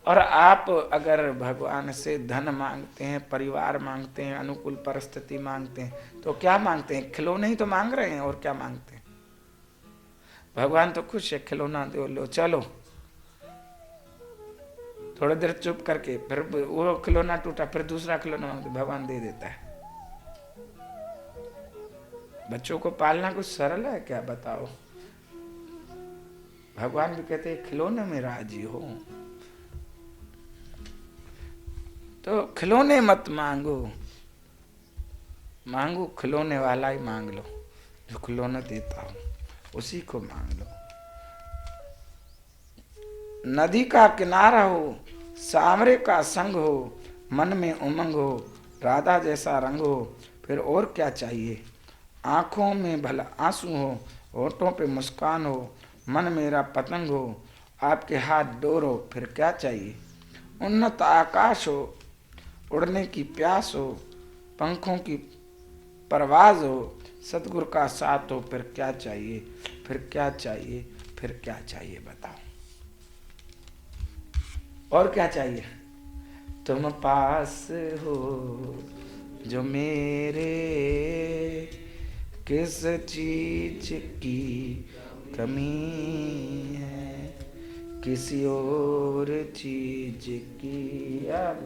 और आप अगर भगवान से धन मांगते हैं, परिवार मांगते हैं, अनुकूल परिस्थिति मांगते हैं, तो क्या मांगते हैं? खिलौने ही तो मांग रहे हैं, और क्या मांगते हैं? भगवान तो खुश है, खिलौना दो, लो चलो। थोड़ी देर चुप करके फिर वो खिलौना टूटा, फिर दूसरा खिलौना मांगते, भगवान दे देता है। बच्चों को पालना कुछ सरल है क्या, बताओ? भगवान भी कहते हैं खिलौने में राजी हो, तो खिलौने मत मांगो, मांगो खिलौने वाला ही मांग लो, जो खिलौना देता हो उसी को मांग लो। नदी का किनारा हो, सांवरे का संग हो, मन में उमंग हो, राधा जैसा रंग हो, फिर और क्या चाहिए? आंखों में भला आंसू हो, होठों पे मुस्कान हो, मन मेरा पतंग हो, आपके हाथ डोर हो, फिर क्या चाहिए? उन्नत आकाश हो, उड़ने की प्यास हो, पंखों की परवाज हो, सतगुरु का साथ हो, फिर क्या चाहिए? फिर क्या चाहिए? फिर क्या चाहिए बताओ? और क्या चाहिए? तुम पास हो जो मेरे, किस चीज की कमी है, किसी और चीज की अब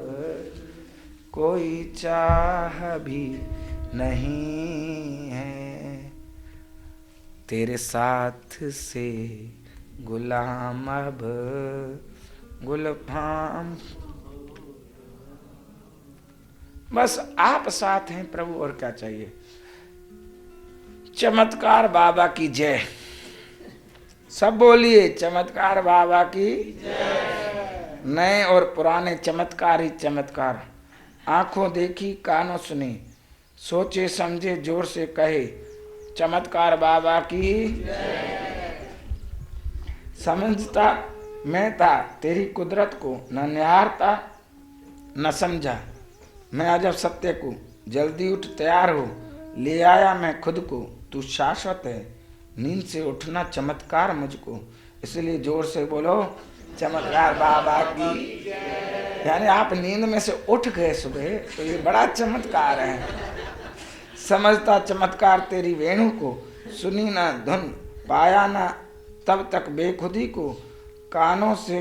कोई चाह भी नहीं है। तेरे साथ से गुलाम अब गुलफाम, बस आप साथ हैं प्रभु, और क्या चाहिए? चमत्कार बाबा की जय। सब बोलिए चमत्कार बाबा की जय। नए और पुराने चमत्कार ही चमत्कार, आंखों देखी कानों सुनी, सोचे समझे जोर से कहे चमत्कार बाबा की जय। समझता मैं था तेरी कुदरत को, न निहारता न समझा मैं अजब सत्य को, जल्दी उठ तैयार हो, ले आया मैं खुद को, तू शाश्वत है, नींद से उठना चमत्कार मुझको, इसलिए जोर से बोलो चमत्कार बाबा की। यानी आप नींद में से उठ गए सुबह, तो ये बड़ा चमत्कार है। समझता चमत्कार तेरी वेणु को, सुनी ना धुन पाया ना तब तक बेखुदी को, कानों से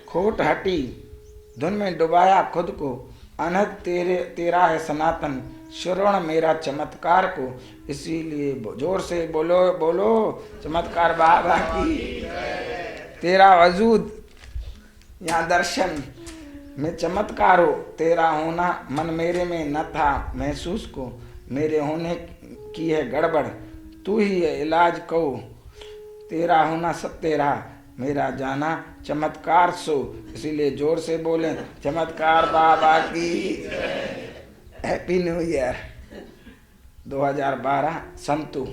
खोट हटी धुन में डुबाया खुद को, अनहद तेरा है सनातन, श्रवण मेरा चमत्कार को, इसीलिए जोर से बोलो बोलो चमत्कार बाबा की। तेरा वजूद यहाँ दर्शन में चमत्कार हो, तेरा होना मन मेरे में न था महसूस को, मेरे होने की है गड़बड़, तू ही है इलाज कहो, तेरा होना सत्य रहा मेरा जाना चमत्कार सो, इसीलिए जोर से बोले चमत्कार बाबा की। हैप्पी न्यू ईयर 2012 संतु।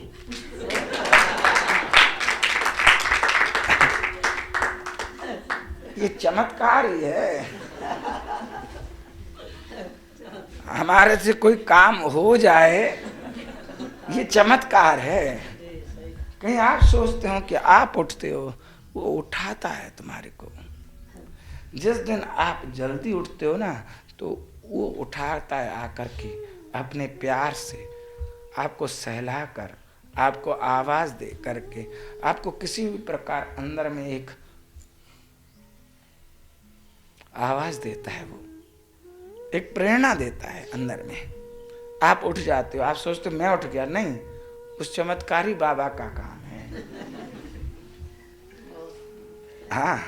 ये चमत्कार ही है, हमारे से कोई काम हो जाए ये चमत्कार है। कहीं आप सोचते हो कि आप उठते हो, वो उठाता है तुम्हारे को। जिस दिन आप जल्दी उठते हो ना, तो वो उठाता है आकर के अपने प्यार से, आपको सहला कर, आपको आवाज दे करके, आपको किसी भी प्रकार अंदर में एक आवाज देता है, वो एक प्रेरणा देता है अंदर में। आप उठ जाते हो, आप सोचते हो मैं उठ गया, नहीं, उस चमत्कारी बाबा का काम है। हाँ,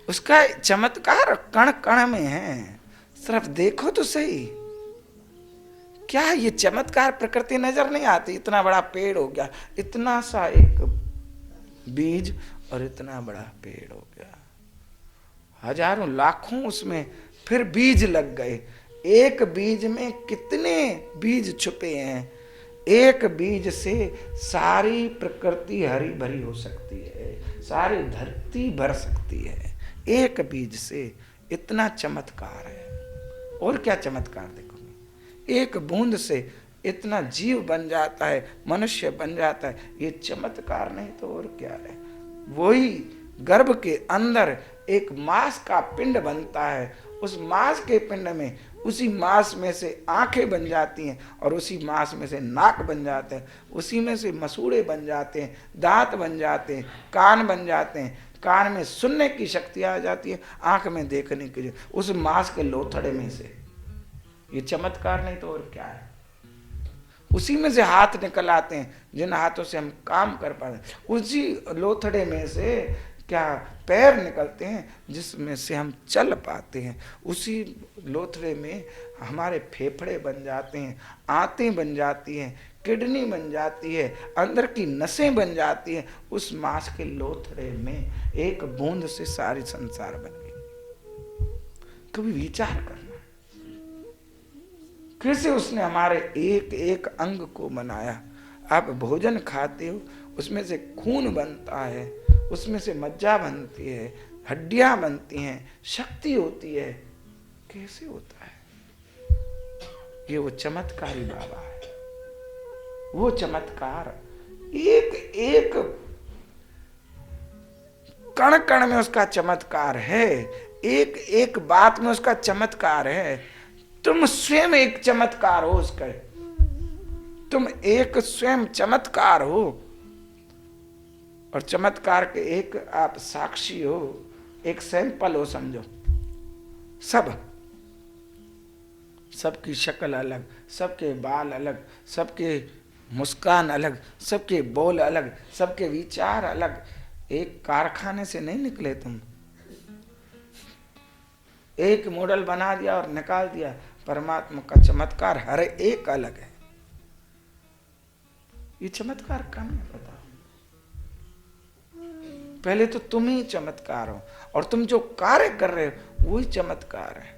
उसका चमत्कार कण कण में है, सिर्फ देखो तो सही। क्या ये चमत्कार प्रकृति नजर नहीं आती? इतना बड़ा पेड़ हो गया, इतना सा एक बीज और इतना बड़ा पेड़ हो गया, हजारों लाखों उसमें फिर बीज लग गए। एक बीज में कितने बीज छुपे हैं। एक बीज से सारी प्रकृति हरी भरी हो सकती है, सारी धरती भर सकती है। एक बीज से इतना चमत्कार है। और क्या चमत्कार देखोगे? एक बूंद से इतना जीव बन जाता है, मनुष्य बन जाता है। ये चमत्कार नहीं तो और क्या है? वही गर्भ के अंदर एक मांस का पिंड बनता है। उस मांस के पिंड में, उसी मांस में से आंखें बन जाती हैं, और उसी मांस में से नाक बन जाते हैं, उसी में से मसूड़े बन जाते हैं, दांत बन जाते हैं, कान बन जाते हैं, कान में सुनने की शक्ति आ जाती है, आंख में देखने की, उस मांस के लोथड़े में से। ये चमत्कार नहीं तो और क्या है। उसी में से हाथ निकल आते हैं, जिन हाथों से हम काम कर पाते हैं। उसी लोथड़े में से क्या पैर निकलते हैं, जिसमें से हम चल पाते हैं। उसी लोथड़े में हमारे फेफड़े बन जाते हैं, आंतें बन जाती हैं, किडनी बन जाती है, अंदर की नसें बन जाती हैं। उस मांस के लोथड़े में एक बूंद से सारी संसार बन गई। कभी विचार करना, कैसे उसने हमारे एक एक अंग को बनाया। आप भोजन खाते हो, उसमें से खून बनता है, उसमें से मज्जा बनती है, हड्डियां बनती हैं, शक्ति होती है। कैसे होता है? ये वो चमत्कारी बाबा है। वो चमत्कार एक एक कण कण में उसका चमत्कार है, एक एक बात में उसका चमत्कार है। तुम स्वयं एक चमत्कार हो उसका, तुम एक स्वयं चमत्कार हो, और चमत्कार के एक आप साक्षी हो, एक सैंपल हो समझो। सबकी शक्ल अलग, सबके बाल अलग, सबके मुस्कान अलग, सबके बोल अलग, सबके विचार अलग। एक कारखाने से नहीं निकले तुम, एक मॉडल बना दिया और निकाल दिया। परमात्मा का चमत्कार हर एक अलग है। ये चमत्कार कम है, बताओ। पहले तो तुम ही चमत्कार हो, और तुम जो कार्य कर रहे हो वही चमत्कार है।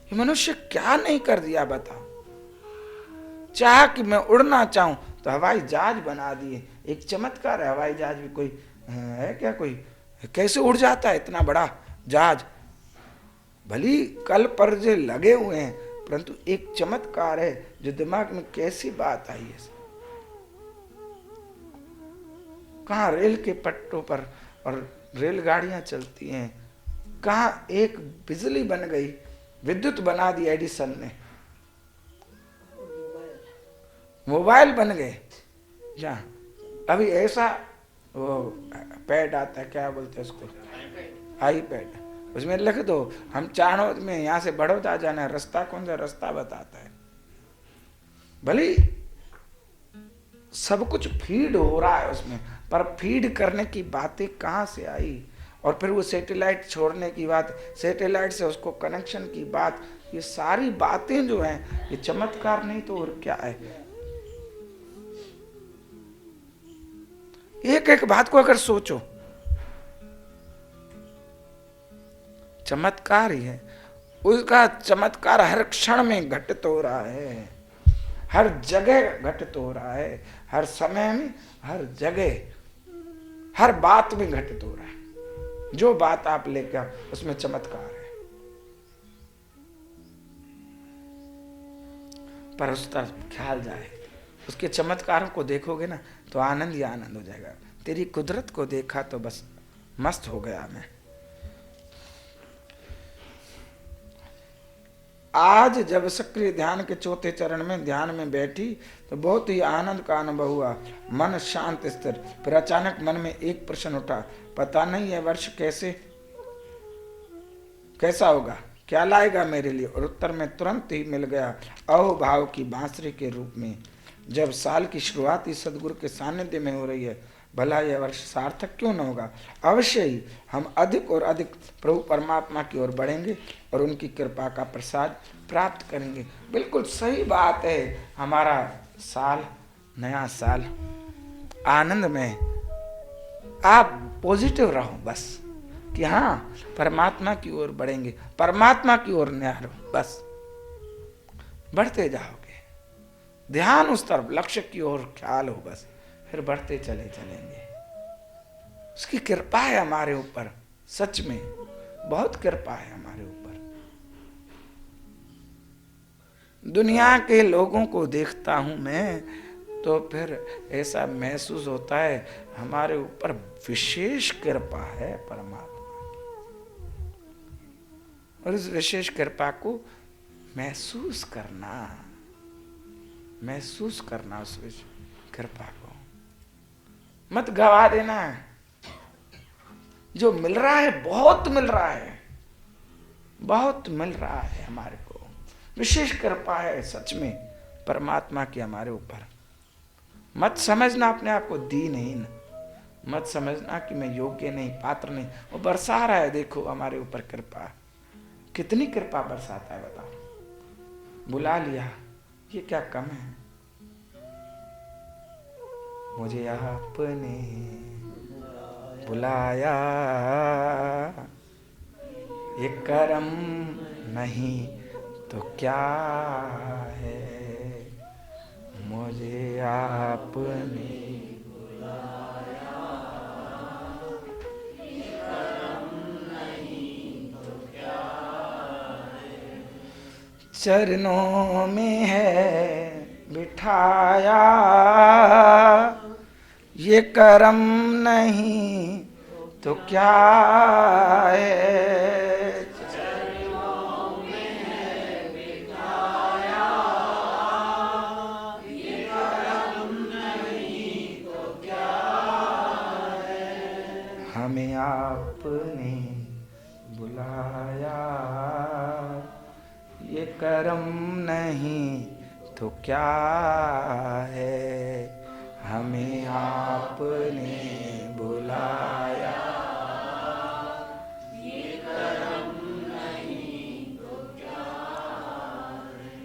ये मनुष्य क्या नहीं कर दिया बताओ। चाह कि मैं उड़ना चाहूं तो हवाई जहाज बना दिए, एक चमत्कार है। हवाई जहाज भी कोई है क्या? कोई कैसे उड़ जाता है इतना बड़ा जहाज? भली कल पर्जे लगे हुए हैं, परंतु एक चमत्कार है जो दिमाग में कैसी बात आई है। कहाँ रेल के पट्टों पर और रेलगाड़ियां चलती हैं, कहाँ एक बिजली बन गई, विद्युत बना दी एडिसन ने, मोबाइल बन गए। जहाँ अभी ऐसा वो पैड आता है, क्या बोलते हैं उसको, आईपैड, उसमें लिख दो हम चाणोद में यहाँ से बड़ौदा जाना है, रास्ता कौन सा रास्ता बताता है। भले सब कुछ फीड हो रहा है उसमें, पर फीड करने की बातें कहाँ से आई? और फिर वो सैटेलाइट छोड़ने की बात, सैटेलाइट से उसको कनेक्शन की बात, ये सारी बातें जो हैं ये चमत्कार नहीं तो और क्या है। एक एक बात को अगर सोचो, चमत्कार ही है। उसका चमत्कार हर क्षण में घटित हो रहा है, हर जगह घटित हो रहा है, हर समय में, हर जगह, हर बात में घटित हो रहा है। जो बात आप लेकर आओ उसमें चमत्कार है। पर उस तरफ ख्याल जाए, उसके चमत्कारों को देखोगे ना तो आनंद ही आनंद हो जाएगा। तेरी कुदरत को देखा तो बस मस्त हो गया मैं। आज जब सक्रिय ध्यान के चौथे चरण में ध्यान में बैठी तो बहुत ही आनंद का अनुभव हुआ, मन शांत स्थिर। फिर अचानक मन में एक प्रश्न उठा, पता नहीं यह वर्ष कैसा होगा, क्या लाएगा मेरे लिए। और उत्तर में तुरंत ही मिल गया, अहोभाव की बांसुरी के रूप में। जब साल की शुरुआत ही सदगुरु के सानिध्य में हो रही है, भला यह वर्ष सार्थक क्यों न होगा। अवश्य ही हम अधिक और अधिक प्रभु परमात्मा की ओर बढ़ेंगे और उनकी कृपा का प्रसाद प्राप्त करेंगे। बिल्कुल सही बात है। हमारा साल, नया साल आनंद में, आप पॉजिटिव रहो बस, कि हाँ परमात्मा की ओर बढ़ेंगे, परमात्मा की ओर निहारो, बस बढ़ते जाओगे। ध्यान उस तरफ, लक्ष्य की ओर ख्याल हो, बस फिर बढ़ते चले चलेंगे। उसकी कृपा है हमारे ऊपर, सच में बहुत कृपा है हमारे ऊपर। दुनिया के लोगों को देखता हूं मैं तो फिर ऐसा महसूस होता है हमारे ऊपर विशेष कृपा है परमात्मा की। और उस विशेष कृपा को महसूस करना उस कृपा को, मत गवा देना। जो मिल रहा है बहुत मिल रहा है, बहुत मिल रहा है हमारे को, विशेष कृपा है सच में परमात्मा की हमारे ऊपर। मत समझना अपने आप को दीनहीन, मत समझना कि मैं योग्य नहीं, पात्र नहीं। वो बरसा रहा है, देखो हमारे ऊपर कृपा, कितनी कृपा बरसाता है बताओ। बुला लिया, ये क्या कम है? मुझे आपने बुलाया, ये करम नहीं तो क्या है? मुझे आपने बुलाया, ये करम नहीं तो क्या है? चरणों में है बिठाया, ये करम नहीं तो क्या है? चरणों में है बिठाया, ये करम नहीं तो क्या है? हमें आपने बुलाया, ये करम नहीं तो क्या है? हमें आपने बुलाया, ये करम नहीं तो क्या है?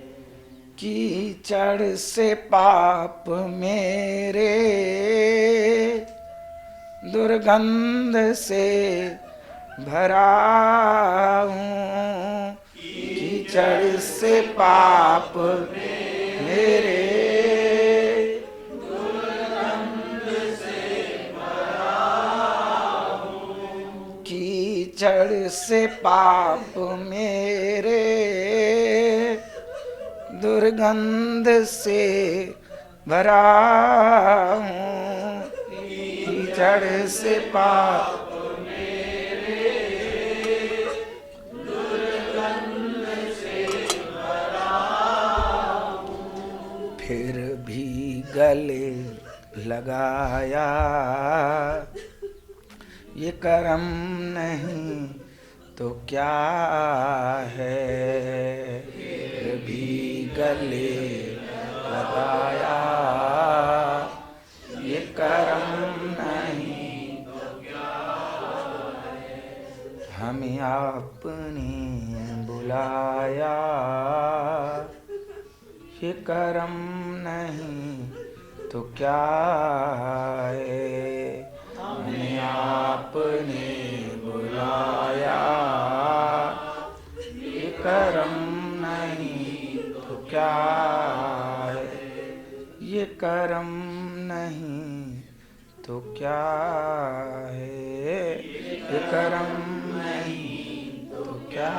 कीचड़ से पाप मेरे, दुर्गंध से भरा हूँ। कीचड़ से पाप मेरे, कीचड़ से पाप मेरे, दुर्गंध से भरा हूँ। कीचड़ से पाप मेरे, दुर्गंध से भरा हूँ। फिर भी गले लगाया, ये करम नहीं तो क्या है? फिर भी गले लगाया, ये करम नहीं तो क्या है? हमें आपने बुलाया, ये करम नहीं तो क्या है? हमें आपने बुलाया, ये करम नहीं तो क्या है? ये करम नहीं तो क्या है? ये करम नहीं तो क्या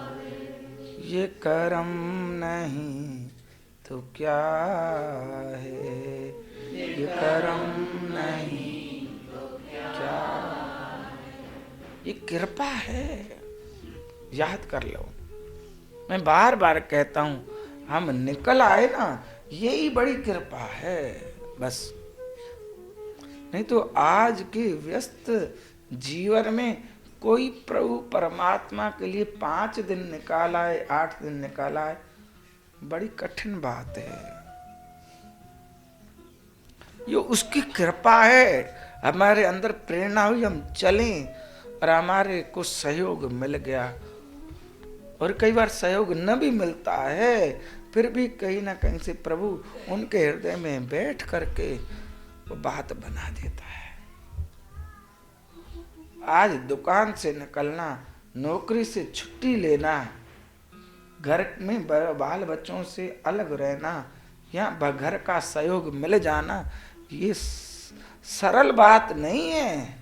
है? ये करम नहीं तो क्या है? ये करम नहीं तो क्या? ये कृपा है, याद कर लो। मैं बार बार कहता हूं, हम निकल आए ना, यही बड़ी कृपा है बस। नहीं तो आज के व्यस्त जीवन में कोई प्रभु परमात्मा के लिए 5 दिन निकाला है, 8 दिन निकाला है, बड़ी कठिन बात है। ये उसकी कृपा है, हमारे अंदर प्रेरणा हुई, हम चलें और हमारे को सहयोग मिल गया। और कई बार सहयोग न भी मिलता है, फिर भी कहीं ना कहीं से प्रभु उनके हृदय में बैठ करके वो बात बना देता है। आज दुकान से निकलना, नौकरी से छुट्टी लेना, घर में बाल बच्चों से अलग रहना या घर का सहयोग मिल जाना, ये सरल बात नहीं है।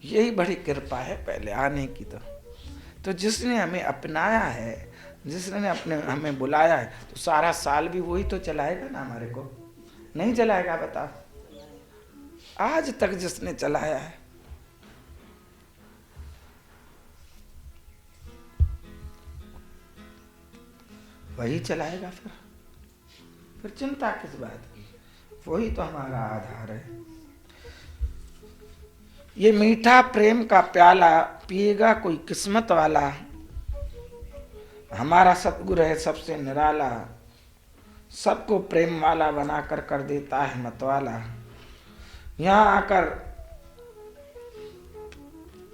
यही बड़ी कृपा है पहले आने की। तो जिसने हमें अपनाया है, जिसने हमें बुलाया है, तो सारा साल भी वही तो चलाएगा ना हमारे को, नहीं चलाएगा बताओ? आज तक जिसने चलाया है, वही चलाएगा। फिर चिंता किस बात की? वही तो हमारा आधार है। ये मीठा प्रेम का प्याला पिएगा कोई किस्मत वाला। हमारा सतगुरु है सबसे निराला, सबको प्रेम वाला बनाकर कर देता है मतवाला। यहां आकर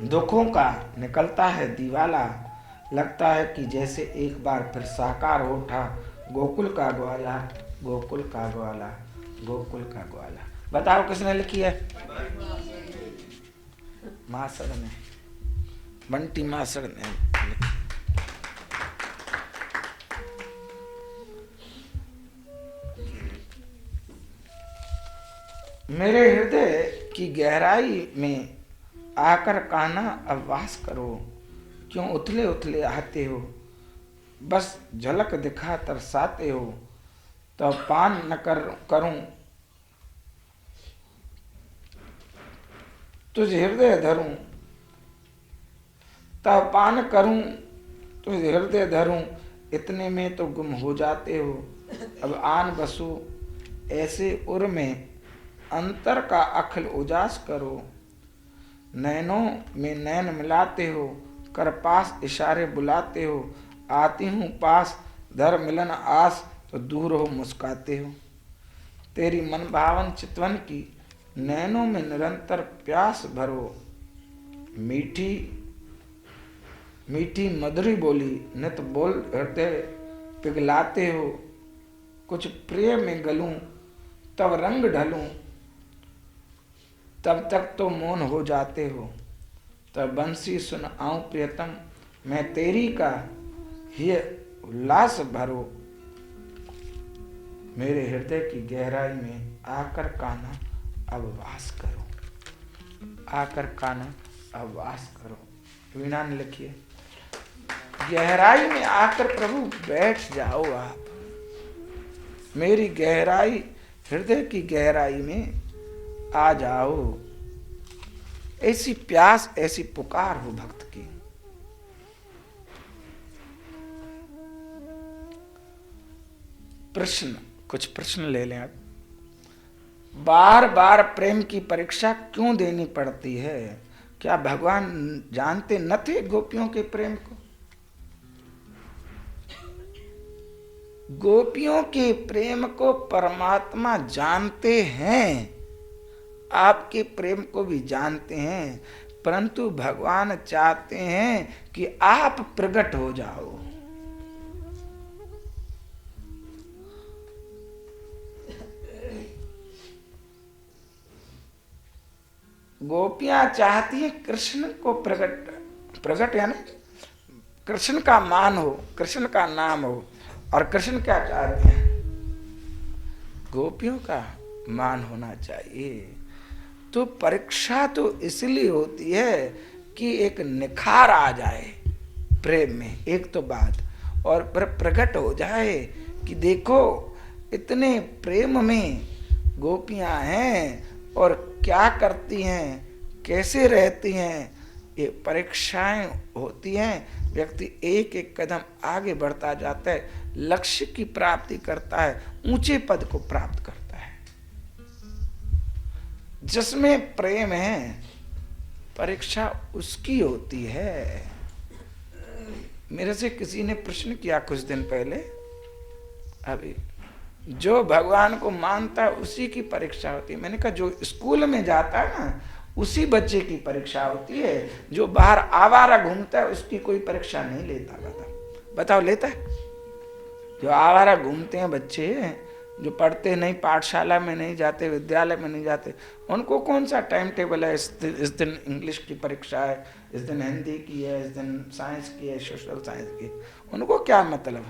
दुखों का निकलता है दीवाला। लगता है कि जैसे एक बार फिर साकार हो उठा गोकुल का ग्वाला, गोकुल का ग्वाला, गोकुल का ग्वाला। बताओ किसने लिखी है? मासड़ ने, बंटी मासड़ ने लिखी। मेरे हृदय की गहराई में आकर कान्हा अब वास करो। क्यों उथले उथले आते हो, बस झलक दिखा तरसाते हो। तो पान न करूं तुझे हृदय धरूं, तब पान करूं तुझे हृदय धरूं। इतने में तो गुम हो जाते हो। अब आन बसो ऐसे उर में, अंतर का अखिल उजास करो। नैनों में नैन मिलाते हो, कर पास इशारे बुलाते हो। आती हूँ पास धर मिलन आस, तो दूर हो मुस्काते हो। तेरी मन भावन चितवन की नैनों में निरंतर प्यास भरो। मीठी मीठी मधुरी बोली नित बोल हृदय पिघलाते हो। कुछ प्रिय में गलूं तब रंग ढलूं, तब तक तो मौन हो जाते हो। तब बंसी सुन आऊं प्रियतम, मैं तेरी का ही उल्लास भरो। मेरे हृदय की गहराई में आकर कान्हा अब वास करो, आकर कान्हा अब वास करो। वीणा ने लिखी है, गहराई में आकर प्रभु बैठ जाओ आप। मेरी गहराई, हृदय की गहराई में आ जाओ। ऐसी प्यास, ऐसी पुकार हो भक्त की। प्रश्न, कुछ प्रश्न ले लें आप। बार बार प्रेम की परीक्षा क्यों देनी पड़ती है? क्या भगवान जानते न थे गोपियों के प्रेम को? गोपियों के प्रेम को परमात्मा जानते हैं, आपके प्रेम को भी जानते हैं, परंतु भगवान चाहते हैं कि आप प्रकट हो जाओ। गोपियां चाहती हैं कृष्ण को प्रकट यानी कृष्ण का मान हो, कृष्ण का नाम हो। और कृष्ण क्या चाहते हैं? गोपियों का मान होना चाहिए। तो परीक्षा तो इसलिए होती है कि एक निखार आ जाए प्रेम में, एक तो बात, और प्रकट हो जाए कि देखो इतने प्रेम में गोपियां हैं और क्या करती हैं, कैसे रहती हैं। ये परीक्षाएं होती हैं, व्यक्ति एक एक कदम आगे बढ़ता जाता है, लक्ष्य की प्राप्ति करता है, ऊंचे पद को प्राप्त करता है। जिसमें प्रेम है परीक्षा उसकी होती है। मेरे से किसी ने प्रश्न किया कुछ दिन पहले, अभी जो भगवान को मानता है उसी की परीक्षा होती है। मैंने कहा जो स्कूल में जाता है ना उसी बच्चे की परीक्षा होती है, जो बाहर आवारा घूमता है उसकी कोई परीक्षा नहीं लेता। बताओ लेता है? जो आवारा घूमते हैं बच्चे, जो पढ़ते नहीं, पाठशाला में नहीं जाते, विद्यालय में नहीं जाते, उनको कौन सा टाइम टेबल है? इस दिन इंग्लिश की परीक्षा है, इस दिन हिंदी की है, इस दिन साइंस की है, सोशल साइंस की, उनको क्या मतलब?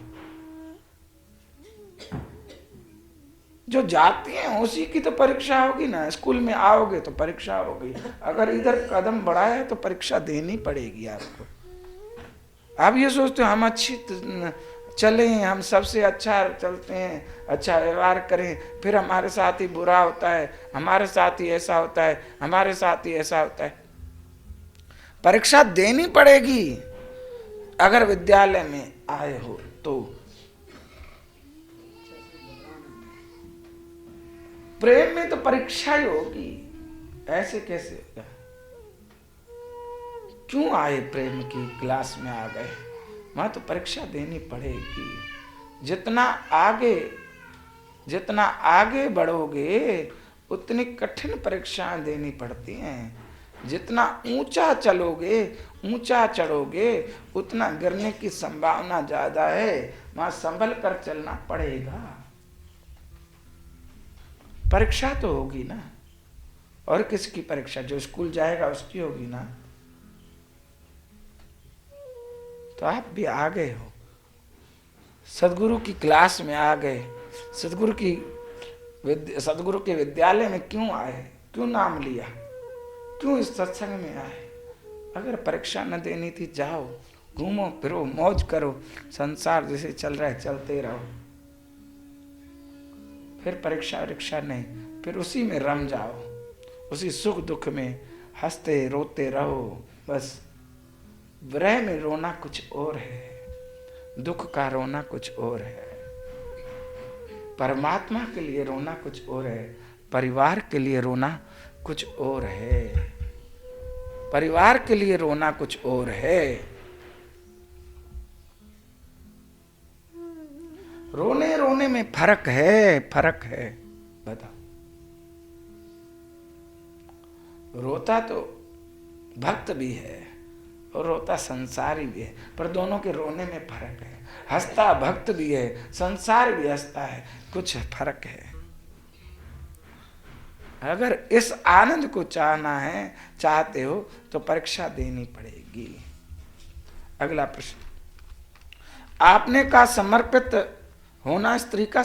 जो जाती हैं उसी की तो परीक्षा होगी ना। स्कूल में आओगे तो परीक्षा होगी, अगर इधर कदम बढ़ाए तो परीक्षा देनी पड़ेगी आपको। आप ये सोचते हो हम अच्छी चले, हम सबसे अच्छा चलते हैं, अच्छा व्यवहार करें, फिर हमारे साथ ही बुरा होता है, हमारे साथ ही ऐसा होता है, हमारे साथ ही ऐसा होता है। परीक्षा देनी पड़ेगी अगर विद्यालय में आए हो तो। प्रेम में तो परीक्षा ही होगी, ऐसे कैसे होगा? क्यों आए प्रेम की क्लास में आ गए? वहां तो परीक्षा देनी पड़ेगी। जितना आगे बढ़ोगे उतनी कठिन परीक्षाएं देनी पड़ती हैं। जितना ऊंचा चढ़ोगे उतना गिरने की संभावना ज्यादा है। वहां संभल कर चलना पड़ेगा। परीक्षा तो होगी ना। और किसकी परीक्षा? जो स्कूल जाएगा उसकी होगी ना। तो आप भी आ गए हो, सदगुरु की क्लास में आ गए। सदगुरु के विद्यालय में क्यों आए? क्यों नाम लिया? क्यों इस सत्संग में आए? अगर परीक्षा न देनी थी, जाओ घूमो फिरो मौज करो, संसार जैसे चल रहा है चलते रहो। फिर परीक्षा नहीं, फिर उसी में रम जाओ, उसी सुख दुख में हंसते रोते रहो। बस विरह में रोना कुछ और है, दुख का रोना कुछ और है। परमात्मा के लिए रोना कुछ और है, परिवार के लिए रोना कुछ और है। परिवार के लिए रोना कुछ और है। रोने रोने में फर्क है। बताओ, रोता तो भक्त भी है और रोता संसारी भी है, पर दोनों के रोने में फर्क है। हंसता भक्त भी है, संसार भी हंसता है, कुछ फर्क है। अगर इस आनंद को चाहते हो तो परीक्षा देनी पड़ेगी। अगला प्रश्न, आपने कहा समर्पित होना स्त्री का